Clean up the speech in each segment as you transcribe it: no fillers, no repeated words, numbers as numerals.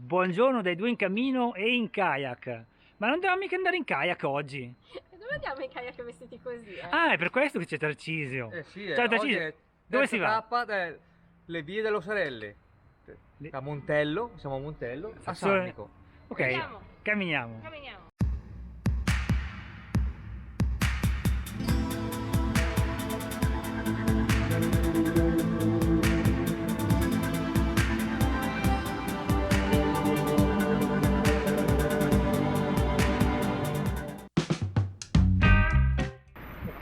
Buongiorno dai due in cammino e in kayak. Ma non dobbiamo mica andare in kayak oggi? E dove andiamo in kayak vestiti così, Ah, è per questo che c'è Tarcisio. Eh sì, Ciao oggi Tarcisio, è dove terza si va? tappa le vie dello Sarelle. Da Montello, siamo a Montello, a Sarnico. Ok, Andiamo. camminiamo. Camminiamo.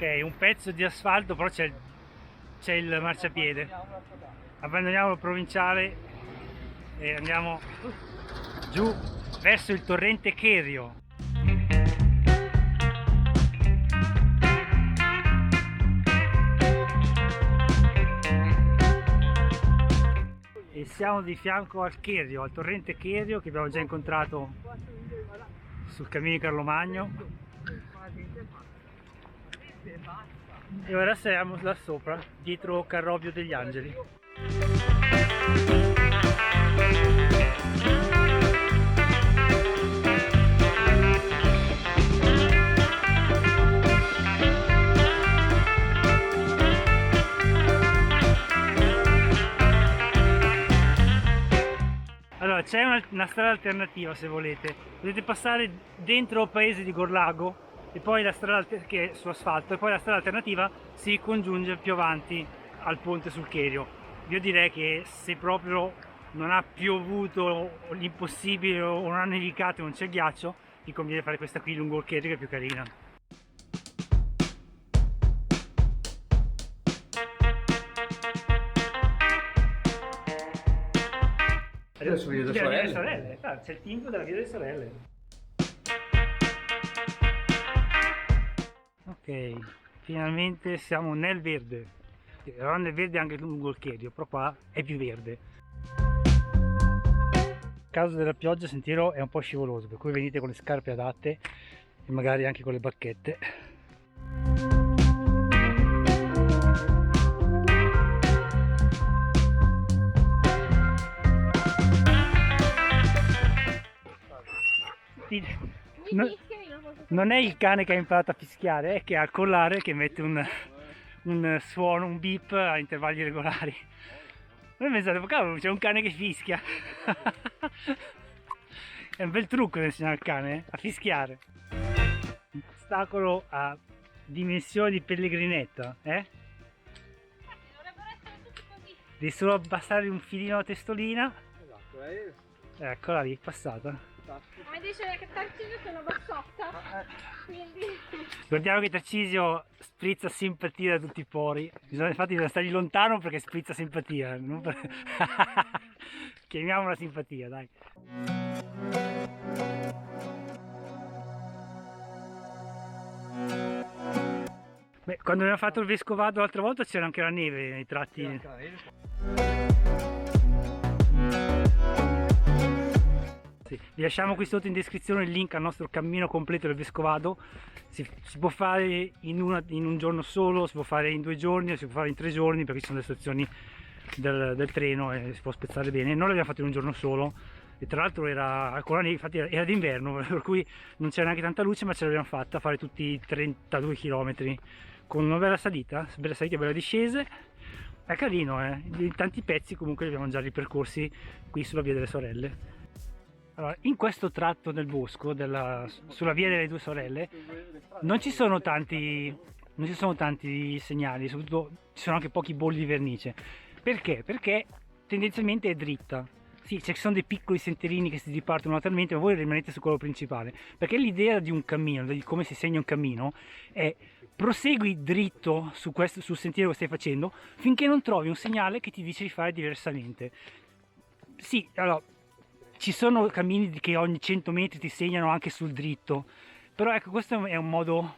Ok, un pezzo di asfalto, però c'è il marciapiede. Abbandoniamo il provinciale e andiamo giù verso il torrente Cherio. E siamo di fianco al Cherio, al torrente Cherio, che abbiamo già incontrato sul cammino di Carlomagno. E ora siamo là sopra, dietro Carrovio degli Angeli. Allora, c'è una strada alternativa se volete. Potete passare dentro il paese di Gorlago e poi la strada che è su asfalto, e poi la strada alternativa si congiunge più avanti al ponte sul Cherio. Io direi che se proprio non ha piovuto l'impossibile o non ha nevicato e non c'è ghiaccio, vi conviene fare questa qui lungo il Cherio, che è più carina. Adesso via delle Sorelle. C'è il timbro della via delle Sorelle. Ok, finalmente siamo nel verde. Eravamo nel verde anche lungo il Cherio, però qua è più verde. A causa della pioggia il sentiero è un po' scivoloso, per cui venite con le scarpe adatte e magari anche con le bacchette. Non è il cane che ha imparato a fischiare, è che ha il collare che mette un suono, un beep a intervalli regolari. Voi pensate, cavolo, c'è un cane che fischia. È un bel trucco da insegnare al cane, a fischiare. Un ostacolo a dimensioni di pellegrinetta, eh? Dovrebbero essere tutti così. Devi solo abbassare un filino la testolina. Esatto, Eccola lì, passata. Come dice che Tarcisio c'è una bassotta, quindi... Guardiamo che Tarcisio sprizza simpatia da tutti i pori. Infatti bisogna stargli lontano perché sprizza simpatia. Non per... Chiamiamola simpatia, dai. Beh, quando abbiamo fatto il Vescovado l'altra volta c'era anche la neve nei tratti. Sì. Vi lasciamo qui sotto in descrizione il link al nostro cammino completo del Vescovado. Si può fare in un giorno solo, si può fare in 2 giorni, si può fare in 3 giorni, perché ci sono le stazioni del treno e si può spezzare bene. Noi l'abbiamo fatto in un giorno solo e tra l'altro era ancora infatti era d'inverno, per cui non c'era neanche tanta luce, ma ce l'abbiamo fatta a fare tutti i 32 km con una bella salita e bella discese. È carino, in tanti pezzi comunque li abbiamo già ripercorsi qui sulla via delle Sorelle. Allora, in questo tratto del bosco, sulla via delle due sorelle, non ci sono tanti segnali, soprattutto ci sono anche pochi bolli di vernice. Perché? Perché tendenzialmente è dritta. Sì, ci sono dei piccoli sentierini che si dipartono lateralmente, ma voi rimanete su quello principale. Perché l'idea di un cammino, di come si segna un cammino, è prosegui dritto sul sentiero che stai facendo finché non trovi un segnale che ti dice di fare diversamente. Sì, allora, ci sono cammini che ogni 100 metri ti segnano anche sul dritto, però ecco, questo è un modo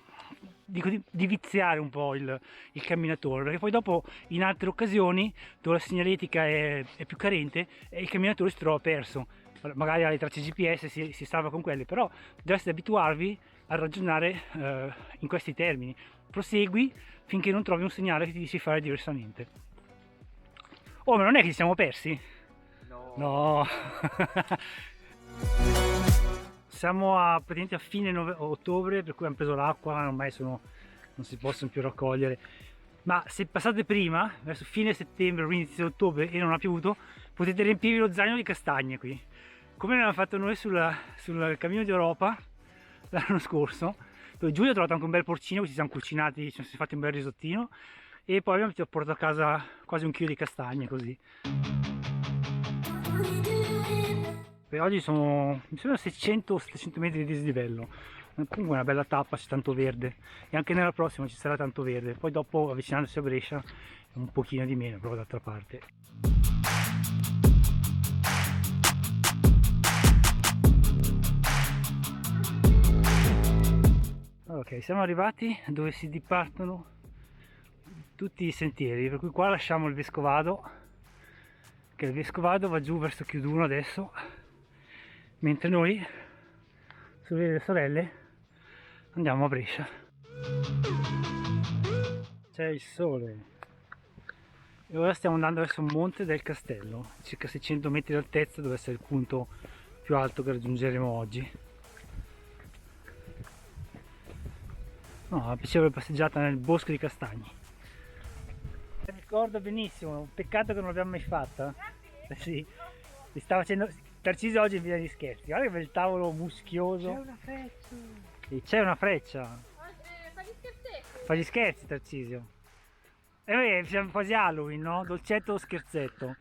di viziare un po' il camminatore, perché poi dopo in altre occasioni dove la segnaletica è più carente e il camminatore si trova perso. Magari alle tracce GPS si salva con quelle, però dovreste abituarvi a ragionare in questi termini. Prosegui finché non trovi un segnale che ti dice di fare diversamente. Oh, ma non è che ci siamo persi? No, No. Siamo praticamente a fine ottobre, per cui hanno preso l'acqua, ormai non si possono più raccogliere. Ma se passate prima, verso fine settembre o inizio ottobre e non ha piovuto, potete riempirvi lo zaino di castagne qui. Come abbiamo fatto noi sul cammino d'Europa l'anno scorso, dove Giulio ha trovato anche un bel porcino, ci siamo cucinati, ci siamo fatti un bel risottino e poi abbiamo portato a casa quasi 1 chilo di castagne così. Per oggi sono, mi sembra 600-700 metri di dislivello, comunque una bella tappa, c'è tanto verde e anche nella prossima ci sarà tanto verde, poi dopo avvicinandosi a Brescia un pochino di meno, però d'altra parte. Ok, siamo arrivati dove si dipartono tutti i sentieri, per cui qua lasciamo il Vescovado, che il Vescovado va giù verso Chiuduno adesso, mentre noi sulle delle Sorelle andiamo a Brescia. C'è il sole e ora stiamo andando verso un monte del castello, circa 600 metri d'altezza, dove essere il punto più alto che raggiungeremo oggi. No, una piacevole passeggiata nel bosco di castagni. Ricordo benissimo, peccato che non l'abbiamo mai fatta. Sì, mi stava facendo Tarcisio oggi in via di scherzi. Guarda che bel tavolo muschioso. C'è una freccia. Sì, c'è una freccia. Fa gli scherzetti. Fa gli scherzi Tarcisio. E noi siamo quasi Halloween, no? Dolcetto o scherzetto.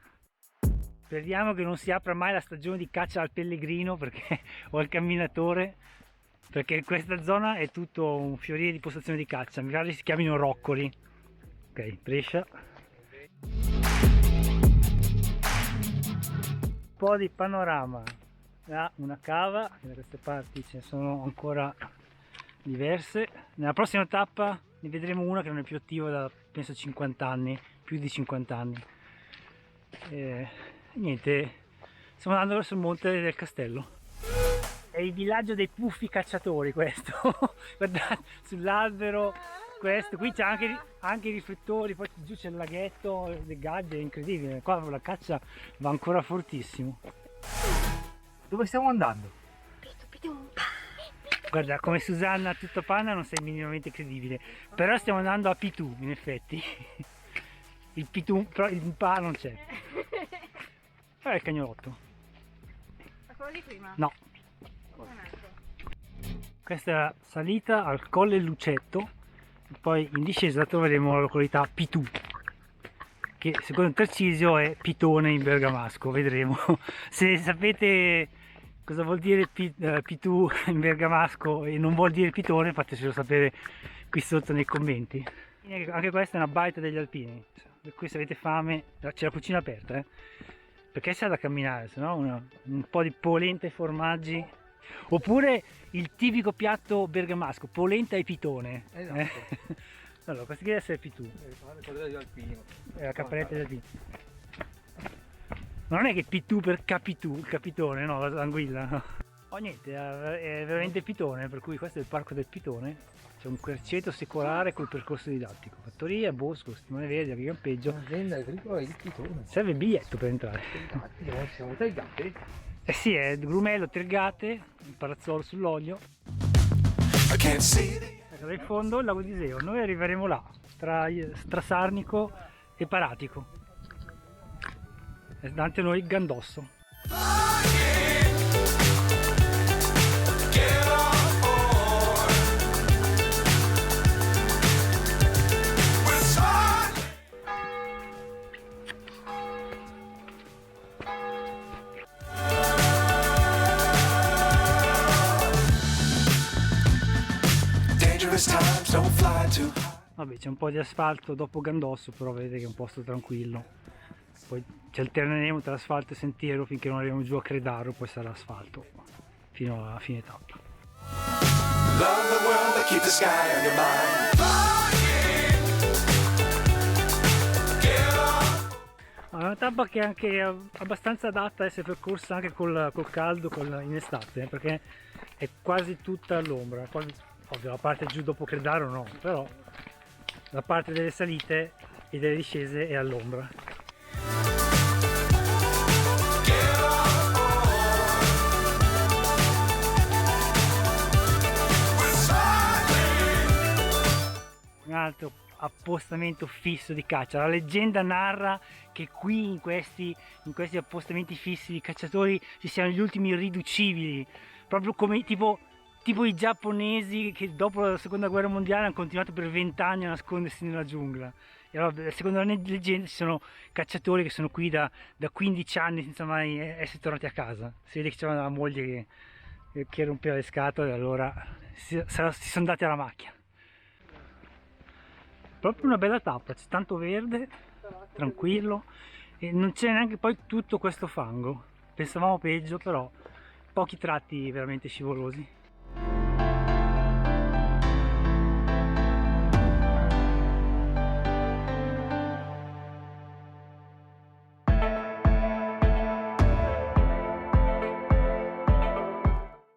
Speriamo che non si apra mai la stagione di caccia al pellegrino o al camminatore, perché questa zona è tutto un fiorire di postazioni di caccia. Mi pare si chiamino roccoli. Ok, Brescia. Un po' di panorama da una cava, da queste parti ce ne sono ancora diverse. Nella prossima tappa ne vedremo una che non è più attiva da penso 50 anni, più di 50 anni. Niente, stiamo andando verso il monte del castello. È il villaggio dei puffi cacciatori questo. Guardate, sull'albero questo, qui c'è anche i riflettori, poi giù c'è il laghetto, le gagge, è incredibile, qua la caccia va ancora fortissimo. Dove stiamo andando? Guarda, come Susanna tutta panna non sei minimamente credibile, però stiamo andando a Pitù in effetti. Il Pitù, però il pa non c'è. È il cagnolotto. Ma quello di prima? No. Questa è la salita al Colle Lucetto, poi in discesa troveremo la località Pitù, che secondo Tarcisio è Pitone in bergamasco, vedremo. Se sapete cosa vuol dire Pitù in bergamasco e non vuol dire Pitone, fatecelo sapere qui sotto nei commenti. Anche questa è una baita degli alpini, per cui se avete fame c'è la cucina aperta, perché c'è da camminare, se no un po' di polenta e formaggi, oppure il tipico piatto bergamasco, polenta e pitone. Esatto. Allora, questo deve essere Pitù, è la cappelletta degli alpini. Non è che Pitù per capitù, il capitone, no, l'anguilla, no. Oh niente, è veramente Pitone, per cui questo è il parco del Pitone. C'è un querceto secolare col percorso didattico, fattoria, bosco, stimone verde, anche campeggio. L'azienda agricola di Pitone. Serve il biglietto per entrare. Siamo tagliati. Eh sì, è grumello, tergate, il palazzolo sull'olio. Ecco, in fondo il lago di Iseo, noi arriveremo là, tra Strasarnico e Paratico. E davanti a noi Gandosso. Vabbè, c'è un po' di asfalto dopo Gandosso, però vedete che è un posto tranquillo. Poi ci alterneremo tra asfalto e sentiero finché non arriviamo giù a Credaro, poi sarà asfalto fino alla fine tappa. È una tappa che è anche abbastanza adatta a essere percorsa anche col caldo in estate, perché è quasi tutta all'ombra. Ovvio, la parte giù dopo Credaro no, però la parte delle salite e delle discese è all'ombra. altro appostamento fisso di caccia. La leggenda narra che qui in questi appostamenti fissi di cacciatori ci siano gli ultimi irriducibili, proprio come tipo i giapponesi che dopo la seconda guerra mondiale hanno continuato per 20 anni a nascondersi nella giungla. E allora, secondo la leggenda ci sono cacciatori che sono qui da 15 anni senza mai essere tornati a casa. Si vede che c'era una moglie che rompeva le scatole e allora si sono andati alla macchia. Proprio una bella tappa, c'è tanto verde, tranquillo, e non c'è neanche poi tutto questo fango. Pensavamo peggio, però pochi tratti veramente scivolosi.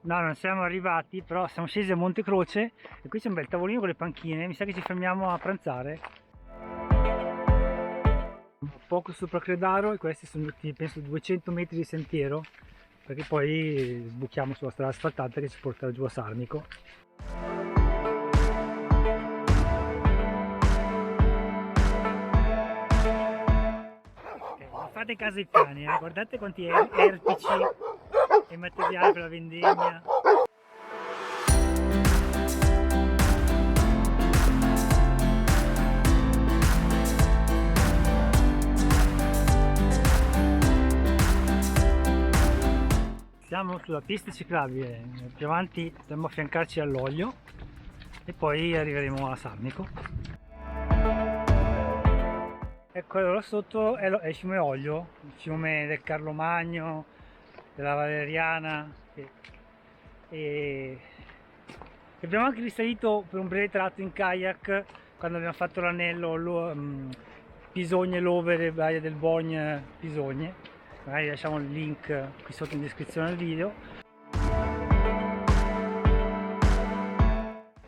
No, non siamo arrivati, però siamo scesi a Monte Croce e qui c'è un bel tavolino con le panchine, mi sa che ci fermiamo a pranzare. Poco sopra Credaro e questi sono tutti, penso, 200 metri di sentiero, perché poi sbuchiamo sulla strada asfaltata che ci porta giù a Sarnico. Fate caso ai piani, guardate quanti ertici e materiali per la vendemmia. Siamo sulla pista ciclabile, più avanti dobbiamo affiancarci all'Oglio e poi arriveremo a Sarnico. E quello là sotto è il fiume Oglio, il fiume del Carlo Magno, della Valeriana, e abbiamo anche risalito per un breve tratto in kayak quando abbiamo fatto l'anello Pisogne Lovere, Baia del Bogne Pisogne. Magari lasciamo il link qui sotto in descrizione al video.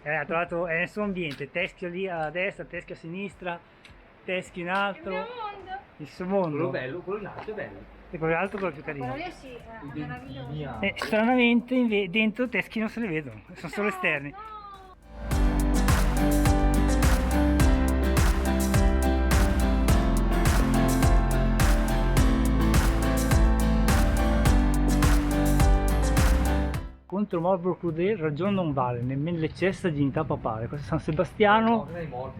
Ha trovato nel suo ambiente, teschio lì a destra, teschio a sinistra, teschio in alto, il suo mondo. Quello bello, quello in alto è bello. E quello in alto è quello più carino. Quello lì sì, è meraviglioso. E stranamente dentro teschi non se ne vedono, sono solo esterni. No. Contro Marlborough Crudele ragione non vale, nemmeno l'eccesso di dignità papale. Questo è San Sebastiano,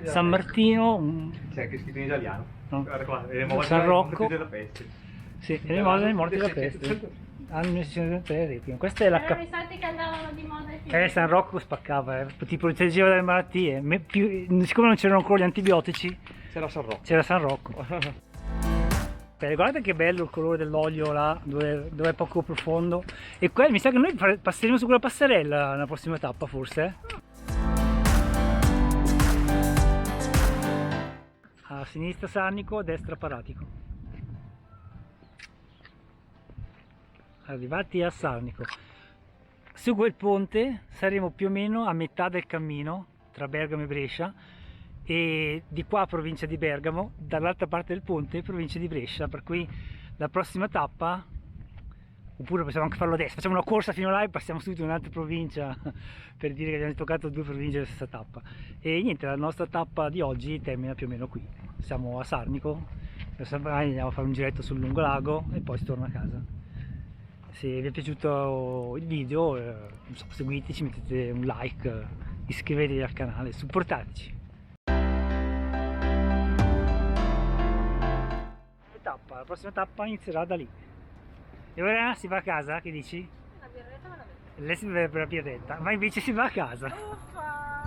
San Martino, c'è anche scritto in italiano. No. Guarda qua, San Rocco. della peste. Sì, e le morti della peste. Anno 1903. Questa è la Erano i salti che andavano di moda ai che San Rocco spaccava, ti proteggeva dalle malattie. Siccome non c'erano ancora gli antibiotici, C'era San Rocco. c'era San Rocco. Guardate che bello il colore dell'olio là, dove è poco profondo. E mi sa che noi passeremo su quella passerella nella prossima tappa, forse. A sinistra Sarnico, a destra Paratico. Arrivati a Sarnico. Su quel ponte saremo più o meno a metà del cammino tra Bergamo e Brescia, e di qua provincia di Bergamo, dall'altra parte del ponte provincia di Brescia, per cui la prossima tappa, oppure possiamo anche farlo adesso, facciamo una corsa fino là e passiamo subito in un'altra provincia per dire che abbiamo toccato due province della stessa tappa. E niente, la nostra tappa di oggi termina più o meno qui, siamo a Sarnico, andiamo a fare un giretto sul lungolago e poi si torna a casa. Se vi è piaciuto il video, non so, seguiteci, mettete un like, iscrivetevi al canale, supportateci. La prossima tappa inizierà da lì. E ora si va a casa, che dici? La birretta me la vedo. Lei si beve per la birretta, ma invece si va a casa. Uffa!